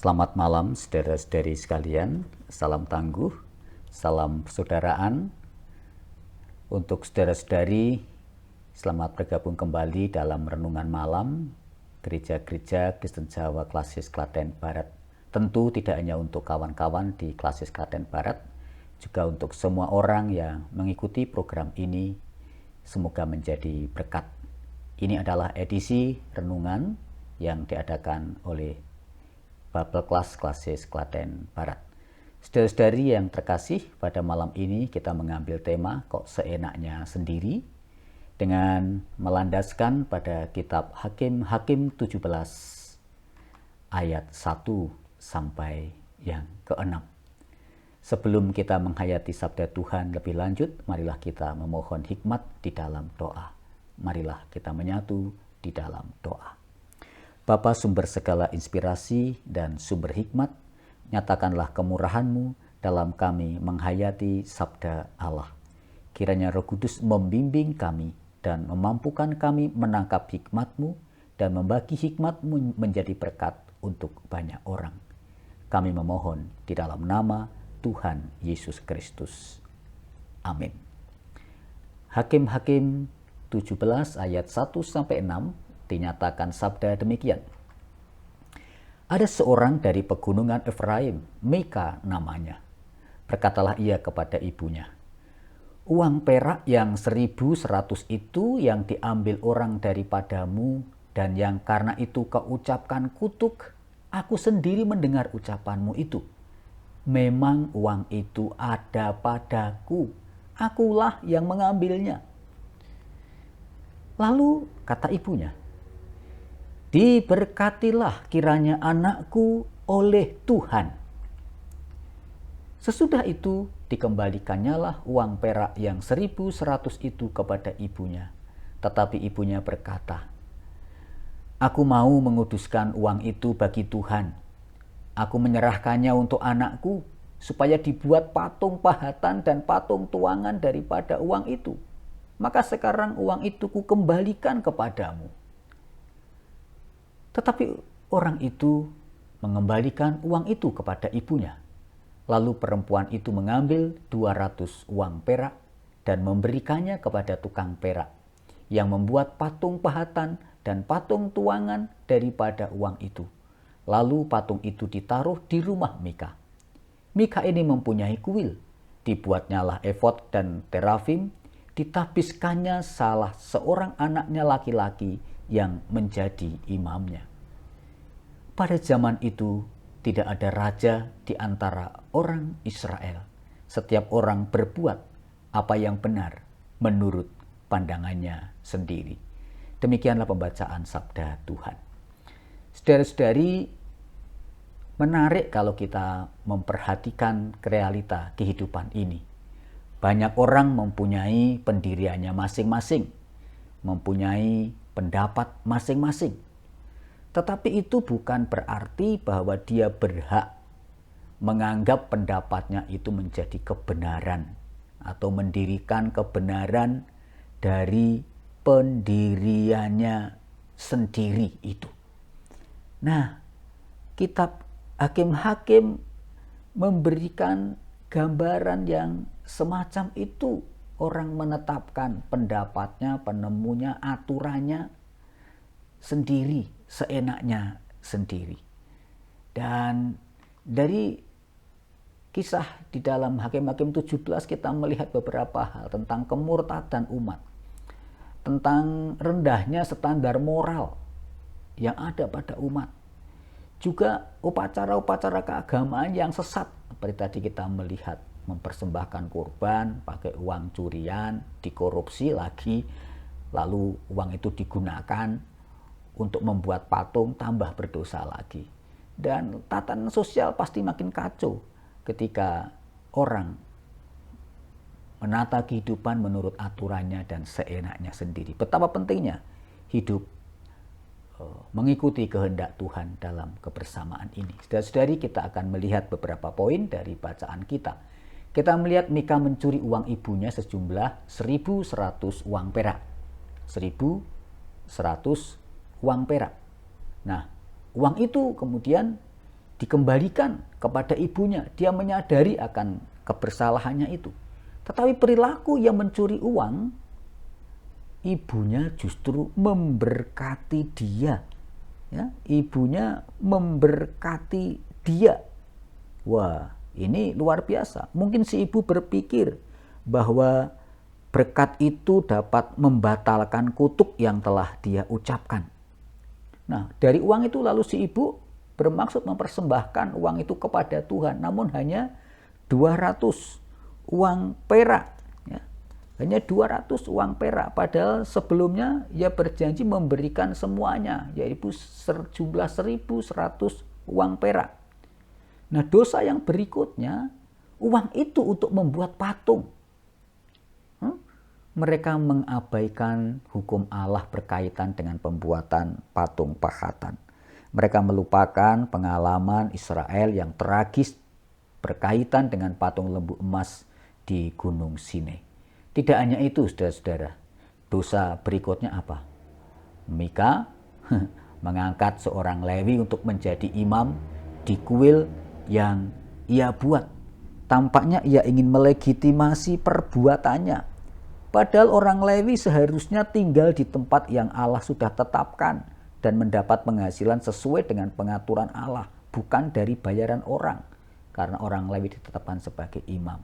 Selamat malam saudara-saudari sekalian, salam tangguh, salam persaudaraan. Untuk saudara-saudari, selamat bergabung kembali dalam renungan malam Gereja-Gereja Kristen Jawa Klasis Klaten Barat. Tentu tidak hanya untuk kawan-kawan di Klasis Klaten Barat, juga untuk semua orang yang mengikuti program ini, semoga menjadi berkat. Ini adalah edisi renungan yang diadakan oleh Bible Class Klasis Klaten Barat. Saudara-saudari yang terkasih, pada malam ini kita mengambil tema kok seenaknya sendiri dengan melandaskan pada kitab Hakim-Hakim 17 ayat 1 sampai yang ke-6. Sebelum kita menghayati sabda Tuhan lebih lanjut, marilah kita memohon hikmat di dalam doa. Marilah kita menyatu di dalam doa. Bapa sumber segala inspirasi dan sumber hikmat, nyatakanlah kemurahan-Mu dalam kami menghayati sabda Allah. Kiranya Roh Kudus membimbing kami dan memampukan kami menangkap hikmat-Mu dan membagi hikmat-Mu menjadi berkat untuk banyak orang. Kami memohon di dalam nama Tuhan Yesus Kristus. Amin. Hakim-Hakim 17 ayat 1-6 dinyatakan sabda demikian. Ada seorang dari pegunungan Efraim, Mika namanya. Berkatalah ia kepada ibunya, uang perak yang 1.100 itu yang diambil orang daripadamu, dan yang karena itu kau ucapkan kutuk, aku sendiri mendengar ucapanmu itu. Memang uang itu ada padaku, akulah yang mengambilnya. Lalu kata ibunya, diberkatilah kiranya anakku oleh Tuhan. Sesudah itu dikembalikannya uang perak yang 1.100 itu kepada ibunya. Tetapi ibunya berkata, aku mau menguduskan uang itu bagi Tuhan. Aku menyerahkannya untuk anakku, supaya dibuat patung pahatan dan patung tuangan daripada uang itu. Maka sekarang uang itu kukembalikan kepadamu. Tetapi orang itu mengembalikan uang itu kepada ibunya. Lalu perempuan itu mengambil 200 uang perak dan memberikannya kepada tukang perak yang membuat patung pahatan dan patung tuangan daripada uang itu. Lalu patung itu ditaruh di rumah Mika. Mika ini mempunyai kuil. Dibuatnyalah efod dan terafim. Ditahbiskannya salah seorang anaknya laki-laki yang menjadi imamnya. Pada zaman itu tidak ada raja di antara orang Israel. Setiap orang berbuat apa yang benar menurut pandangannya sendiri. Demikianlah pembacaan sabda Tuhan. Saudara-saudari, menarik kalau kita memperhatikan realita kehidupan ini. Banyak orang mempunyai pendiriannya masing-masing, mempunyai pendapat masing-masing. Tetapi itu bukan berarti bahwa dia berhak menganggap pendapatnya itu menjadi kebenaran atau mendirikan kebenaran dari pendiriannya sendiri itu. Nah, kitab Hakim-Hakim memberikan gambaran yang semacam itu. Orang menetapkan pendapatnya, penemunya, aturannya sendiri, seenaknya sendiri. Dan dari kisah di dalam Hakim-Hakim 17 kita melihat beberapa hal tentang kemurtadan umat, tentang rendahnya standar moral yang ada pada umat, juga upacara-upacara keagamaan yang sesat. Seperti tadi kita melihat mempersembahkan kurban pakai uang curian, dikorupsi lagi, lalu uang itu digunakan untuk membuat patung, tambah berdosa lagi. Dan tatanan sosial pasti makin kacau ketika orang menata kehidupan menurut aturannya dan seenaknya sendiri. Betapa pentingnya hidup mengikuti kehendak Tuhan dalam kebersamaan ini. Saudara-saudari, kita akan melihat beberapa poin dari bacaan kita. Kita melihat Mika mencuri uang ibunya sejumlah 1.100 uang perak. 1.100 uang perak. Nah, uang itu kemudian dikembalikan kepada ibunya. Dia menyadari akan kebersalahannya itu. Tetapi perilaku yang mencuri uang, ibunya justru memberkati dia. Ya, ibunya memberkati dia. Wah, ini luar biasa. Mungkin si ibu berpikir bahwa berkat itu dapat membatalkan kutuk yang telah dia ucapkan. Nah, dari uang itu lalu si ibu bermaksud mempersembahkan uang itu kepada Tuhan, namun hanya 200 uang perak. Ya. Hanya 200 uang perak, padahal sebelumnya ia berjanji memberikan semuanya, yaitu sejumlah 1.100 uang perak. Nah, dosa yang berikutnya, uang itu untuk membuat patung. Mereka mengabaikan hukum Allah berkaitan dengan pembuatan patung pahatan. Mereka melupakan pengalaman Israel yang tragis berkaitan dengan patung lembu emas di Gunung Sinai. Tidak hanya itu, saudara-saudara. Dosa berikutnya apa? Mika mengangkat seorang Lewi untuk menjadi imam di kuil yang ia buat. Tampaknya ia ingin melegitimasi perbuatannya. Padahal orang Lewi seharusnya tinggal di tempat yang Allah sudah tetapkan dan mendapat penghasilan sesuai dengan pengaturan Allah, bukan dari bayaran orang, karena orang Lewi ditetapkan sebagai imam.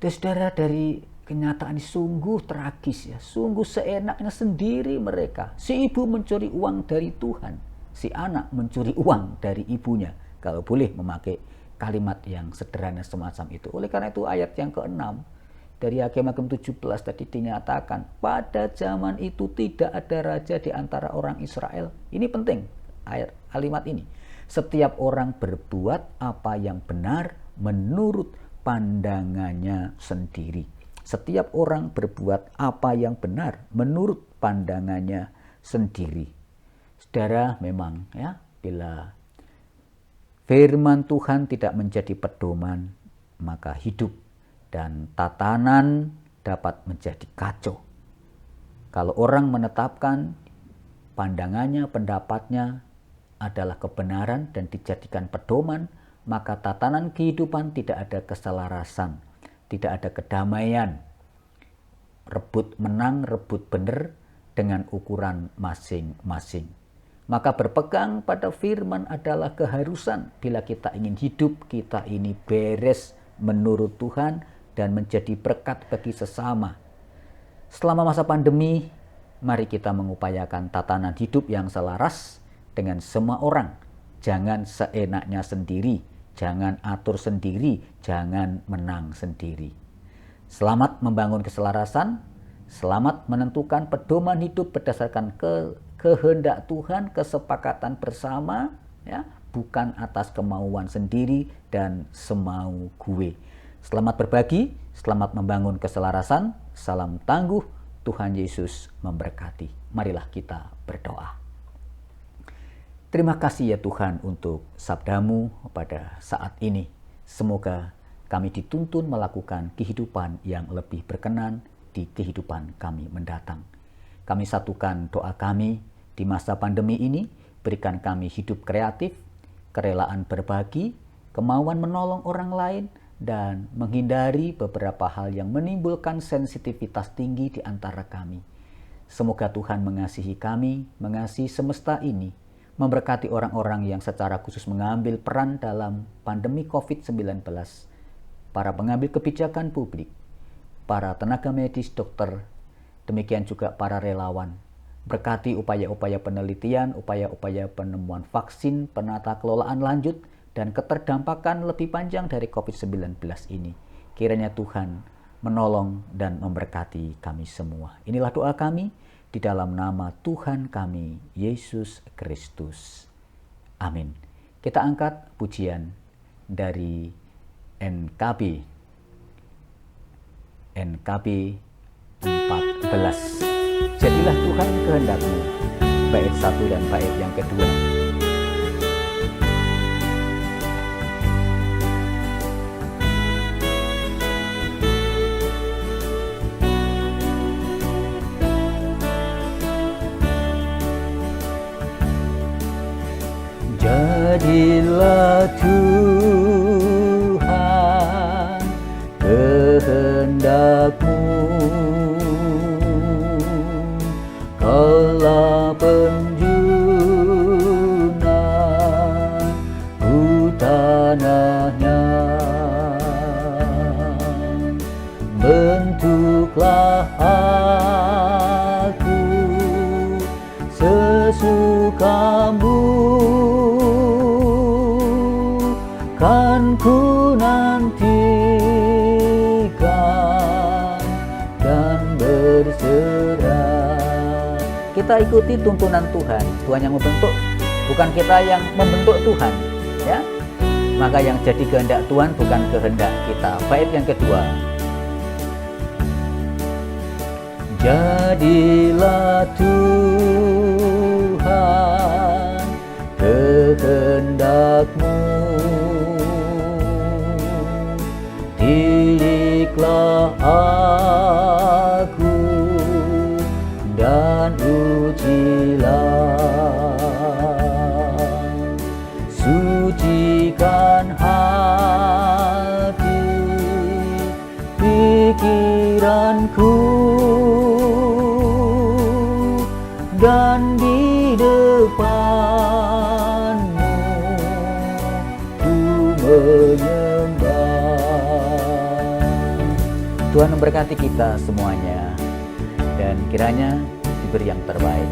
Saudara, dari kenyataan ini sungguh tragis ya, sungguh seenaknya sendiri mereka. Si ibu mencuri uang dari Tuhan, si anak mencuri uang dari ibunya, kalau boleh memakai kalimat yang sederhana semacam itu. Oleh karena itu ayat yang ke-6 dari Hakim-Hakim 17 tadi dinyatakan, pada zaman itu tidak ada raja di antara orang Israel. Ini penting, kalimat ini. Setiap orang berbuat apa yang benar menurut pandangannya sendiri. Setiap orang berbuat apa yang benar menurut pandangannya sendiri. Saudara, memang ya, bila firman Tuhan tidak menjadi pedoman, maka hidup dan tatanan dapat menjadi kacau. Kalau orang menetapkan pandangannya, pendapatnya adalah kebenaran dan dijadikan pedoman, maka tatanan kehidupan tidak ada keselarasan, tidak ada kedamaian. Rebut menang, rebut benar dengan ukuran masing-masing. Maka berpegang pada firman adalah keharusan bila kita ingin hidup, kita ini beres menurut Tuhan, dan menjadi berkat bagi sesama. Selama masa pandemi, mari kita mengupayakan tatanan hidup yang selaras dengan semua orang. Jangan seenaknya sendiri, jangan atur sendiri, jangan menang sendiri. Selamat membangun keselarasan, selamat menentukan pedoman hidup berdasarkan kehendak Tuhan, kesepakatan bersama, ya, bukan atas kemauan sendiri dan semau gue. Selamat berbagi, selamat membangun keselarasan, salam tangguh, Tuhan Yesus memberkati. Marilah kita berdoa. Terima kasih ya Tuhan untuk sabdamu pada saat ini. Semoga kami dituntun melakukan kehidupan yang lebih berkenan di kehidupan kami mendatang. Kami satukan doa kami di masa pandemi ini, berikan kami hidup kreatif, kerelaan berbagi, kemauan menolong orang lain, dan menghindari beberapa hal yang menimbulkan sensitivitas tinggi di antara kami. Semoga Tuhan mengasihi kami, mengasihi semesta ini, memberkati orang-orang yang secara khusus mengambil peran dalam pandemi COVID-19, para pengambil kebijakan publik, para tenaga medis, dokter, demikian juga para relawan. Berkati upaya-upaya penelitian, upaya-upaya penemuan vaksin, penata kelolaan lanjut, dan keterdampakan lebih panjang dari COVID-19 ini. Kiranya Tuhan menolong dan memberkati kami semua. Inilah doa kami di dalam nama Tuhan kami, Yesus Kristus. Amin. Kita angkat pujian dari NKB 14. Jadilah Tuhan kehendak-Mu, bait 1 dan bait yang kedua. Jadilah Tuhan kehendak-Mu, Kaulah penjuna ku tanahnya. Bentuklah aku sesuka-Mu, kan ku nantikan dan berserah. Kita ikuti tuntunan Tuhan. Tuhan yang membentuk, bukan kita yang membentuk Tuhan, ya. Maka yang jadi kehendak Tuhan bukan kehendak kita. Bait yang kedua. Jadilah Tuhan kehendak-Mu, diliklah aku dan ujilah, sucikan hati pikiranku, dan di depan-Mu ku menyembah. Tuhan memberkati kita semuanya, dan kiranya diberi yang terbaik.